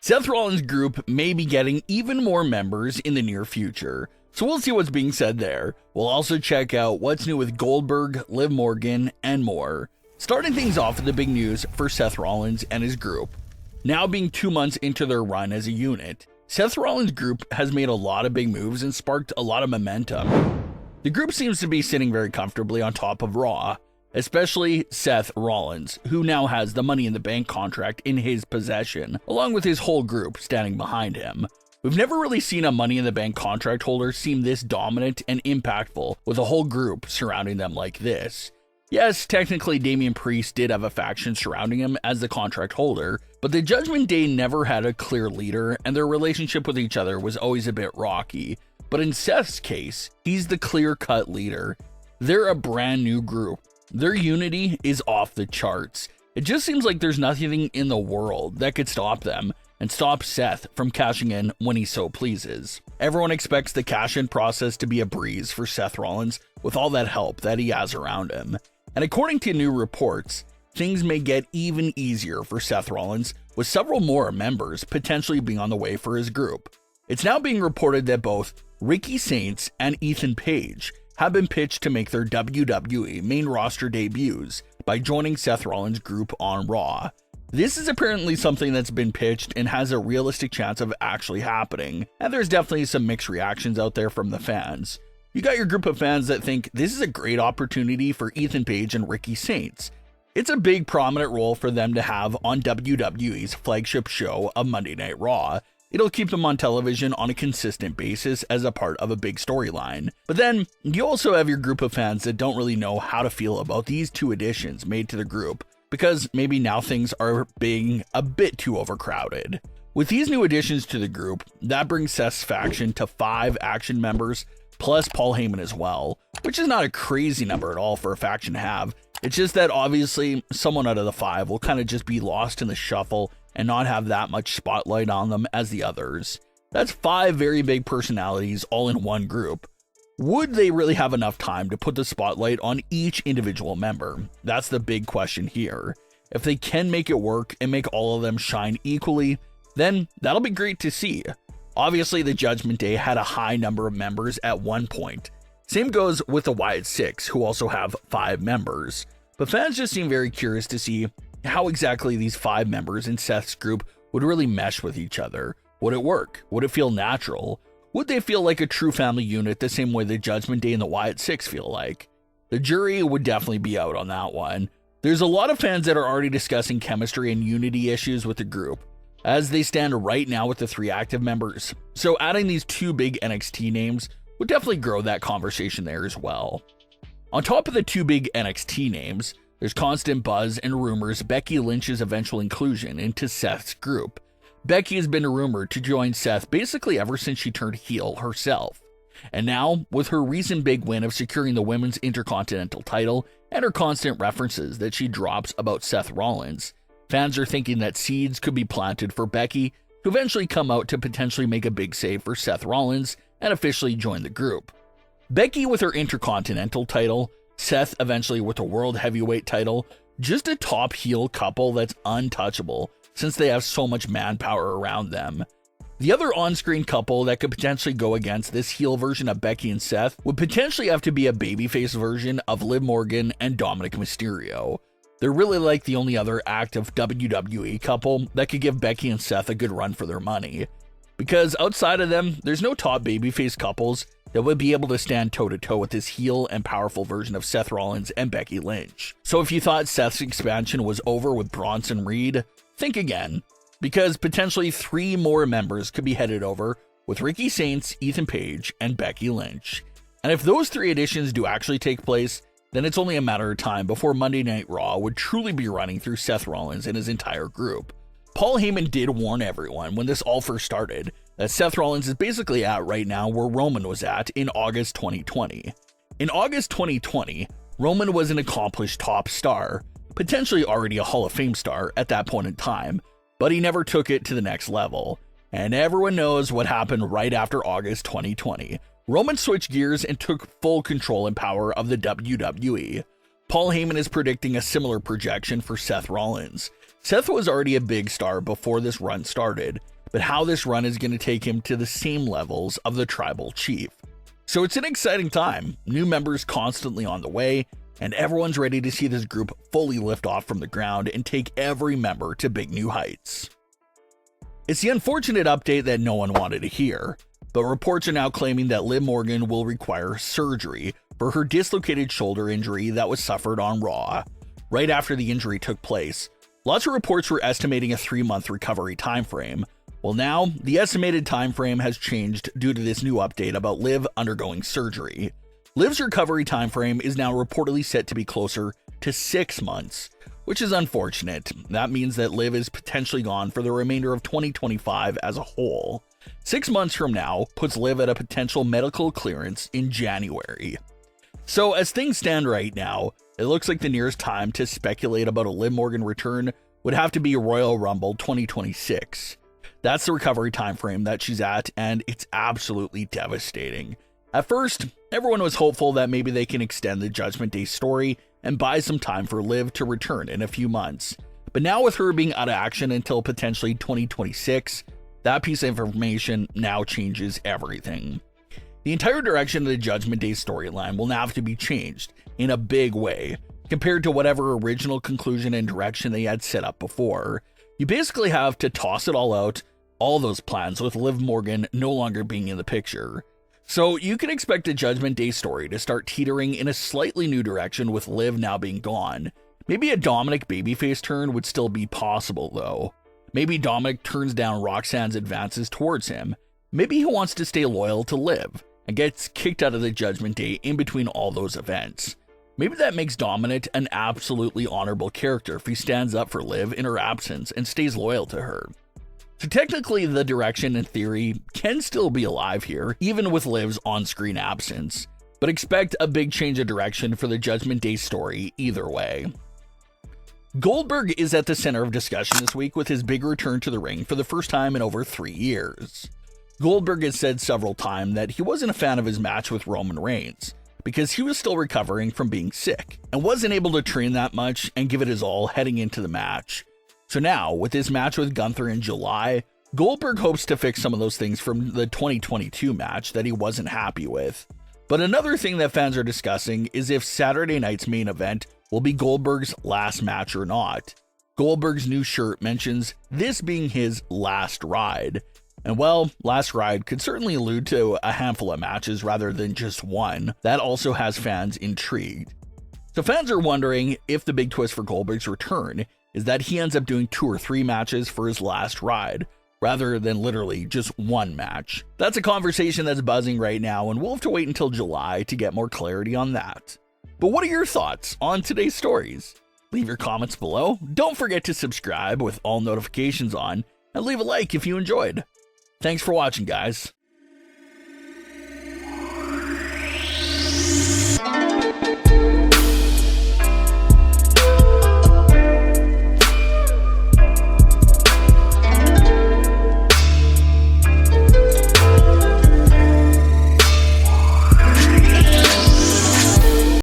Seth Rollins' group may be getting even more members in the near future, so we'll see what's being said there. We'll also check out what's new with Goldberg, Liv Morgan, and more. Starting things off with the big news for Seth Rollins and his group. Now being 2 months into their run as a unit, Seth Rollins' group has made a lot of big moves and sparked a lot of momentum. The group seems to be sitting very comfortably on top of Raw, especially Seth Rollins, who now has the Money in the Bank contract in his possession, along with his whole group standing behind him. We've never really seen a Money in the Bank contract holder seem this dominant and impactful with a whole group surrounding them like this. Yes, technically Damian Priest did have a faction surrounding him as the contract holder, but the Judgment Day never had a clear leader and their relationship with each other was always a bit rocky. But in Seth's case, he's the clear-cut leader. They're a brand new group. Their unity is off the charts. It just seems like there's nothing in the world that could stop them and stop Seth from cashing in when he so pleases. Everyone expects the cash-in process to be a breeze for Seth Rollins with all that help that he has around him. And according to new reports, things may get even easier for Seth Rollins, with several more members potentially being on the way for his group. It's now being reported that both Ricky Saints and Ethan Page have been pitched to make their WWE main roster debuts by joining Seth Rollins' group on Raw. This is apparently something that's been pitched and has a realistic chance of actually happening, and there's definitely some mixed reactions out there from the fans. You got your group of fans that think this is a great opportunity for Ethan Page and Ricky Saints. It's a big prominent role for them to have on WWE's flagship show of Monday Night Raw. It'll keep them on television on a consistent basis as a part of a big storyline. But then, you also have your group of fans that don't really know how to feel about these two additions made to the group, because maybe now things are being a bit too overcrowded. With these new additions to the group, that brings Seth's faction to 5 Action members, plus Paul Heyman as well, which is not a crazy number at all for a faction to have. It's just that obviously someone out of the 5 will kind of just be lost in the shuffle and not have that much spotlight on them as the others. That's 5 very big personalities all in one group. Would they really have enough time to put the spotlight on each individual member? That's the big question here. If they can make it work and make all of them shine equally, then that'll be great to see. Obviously, the Judgment Day had a high number of members at one point. Same goes with the Wyatt Six, who also have 5 members. But fans just seem very curious to see how exactly these 5 members in Seth's group would really mesh with each other. Would it work? Would it feel natural? Would they feel like a true family unit the same way the Judgment Day and the Wyatt Six feel like? The jury would definitely be out on that one. There's a lot of fans that are already discussing chemistry and unity issues with the group, as they stand right now with the 3 active members. So adding these 2 big NXT names would definitely grow that conversation there as well. On top of the 2 big NXT names, there's constant buzz and rumors Becky Lynch's eventual inclusion into Seth's group. Becky has been rumored to join Seth basically ever since she turned heel herself. And now, with her recent big win of securing the Women's Intercontinental title and her constant references that she drops about Seth Rollins, fans are thinking that seeds could be planted for Becky to eventually come out to potentially make a big save for Seth Rollins and officially join the group. Becky with her Intercontinental title, Seth eventually with a World Heavyweight title, just a top heel couple that's untouchable since they have so much manpower around them. The other on-screen couple that could potentially go against this heel version of Becky and Seth would potentially have to be a babyface version of Liv Morgan and Dominik Mysterio. They're really like the only other active WWE couple that could give Becky and Seth a good run for their money. Because outside of them, there's no top babyface couples that would be able to stand toe-to-toe with this heel and powerful version of Seth Rollins and Becky Lynch. So if you thought Seth's expansion was over with Bronson Reed, think again, because potentially 3 more members could be headed over with Ricky Saints, Ethan Page, and Becky Lynch. And if those 3 additions do actually take place, then it's only a matter of time before Monday Night Raw would truly be running through Seth Rollins and his entire group. Paul Heyman did warn everyone when this all first started that Seth Rollins is basically at right now where Roman was at in August 2020. In August 2020, Roman was an accomplished top star, potentially already a Hall of Fame star at that point in time, but he never took it to the next level. And everyone knows what happened right after August 2020. Roman switched gears and took full control and power of the WWE. Paul Heyman is predicting a similar projection for Seth Rollins. Seth was already a big star before this run started, but how this run is going to take him to the same levels of the tribal chief. So it's an exciting time, new members constantly on the way, and everyone's ready to see this group fully lift off from the ground and take every member to big new heights. It's the unfortunate update that no one wanted to hear, but reports are now claiming that Liv Morgan will require surgery for her dislocated shoulder injury that was suffered on Raw. Right after the injury took place, lots of reports were estimating a 3-month recovery timeframe. Well, now the estimated timeframe has changed due to this new update about Liv undergoing surgery. Liv's recovery timeframe is now reportedly set to be closer to 6 months, which is unfortunate. That means that Liv is potentially gone for the remainder of 2025 as a whole. 6 months from now puts Liv at a potential medical clearance in January. So as things stand right now, it looks like the nearest time to speculate about a Liv Morgan return would have to be Royal Rumble 2026. That's the recovery timeframe that she's at, and it's absolutely devastating. At first, everyone was hopeful that maybe they can extend the Judgment Day story and buy some time for Liv to return in a few months. But now with her being out of action until potentially 2026, that piece of information now changes everything. The entire direction of the Judgment Day storyline will now have to be changed in a big way compared to whatever original conclusion and direction they had set up before. You basically have to toss it all out, all those plans, with Liv Morgan no longer being in the picture. So you can expect the Judgment Day story to start teetering in a slightly new direction with Liv now being gone. Maybe a Dominik babyface turn would still be possible though. Maybe Dominik turns down Roxanne's advances towards him. Maybe he wants to stay loyal to Liv and gets kicked out of the Judgment Day in between all those events. Maybe that makes Dominik an absolutely honorable character if he stands up for Liv in her absence and stays loyal to her. So technically the direction in theory can still be alive here, even with Liv's on-screen absence, but expect a big change of direction for the Judgment Day story either way. Goldberg is at the center of discussion this week with his big return to the ring for the first time in over 3 years. Goldberg has said several times that he wasn't a fan of his match with Roman Reigns because he was still recovering from being sick and wasn't able to train that much and give it his all heading into the match. So now, with his match with Gunther in July, Goldberg hopes to fix some of those things from the 2022 match that he wasn't happy with. But another thing that fans are discussing is if Saturday night's main event will be Goldberg's last match or not. Goldberg's new shirt mentions this being his last ride. And well, last ride could certainly allude to a handful of matches rather than just one. That also has fans intrigued. So fans are wondering if the big twist for Goldberg's return is that he ends up doing 2 or 3 matches for his last ride, rather than literally just one match. That's a conversation that's buzzing right now, and we'll have to wait until July to get more clarity on that. But what are your thoughts on today's stories? Leave your comments below. Don't forget to subscribe with all notifications on, and leave a like if you enjoyed. Thanks for watching, guys.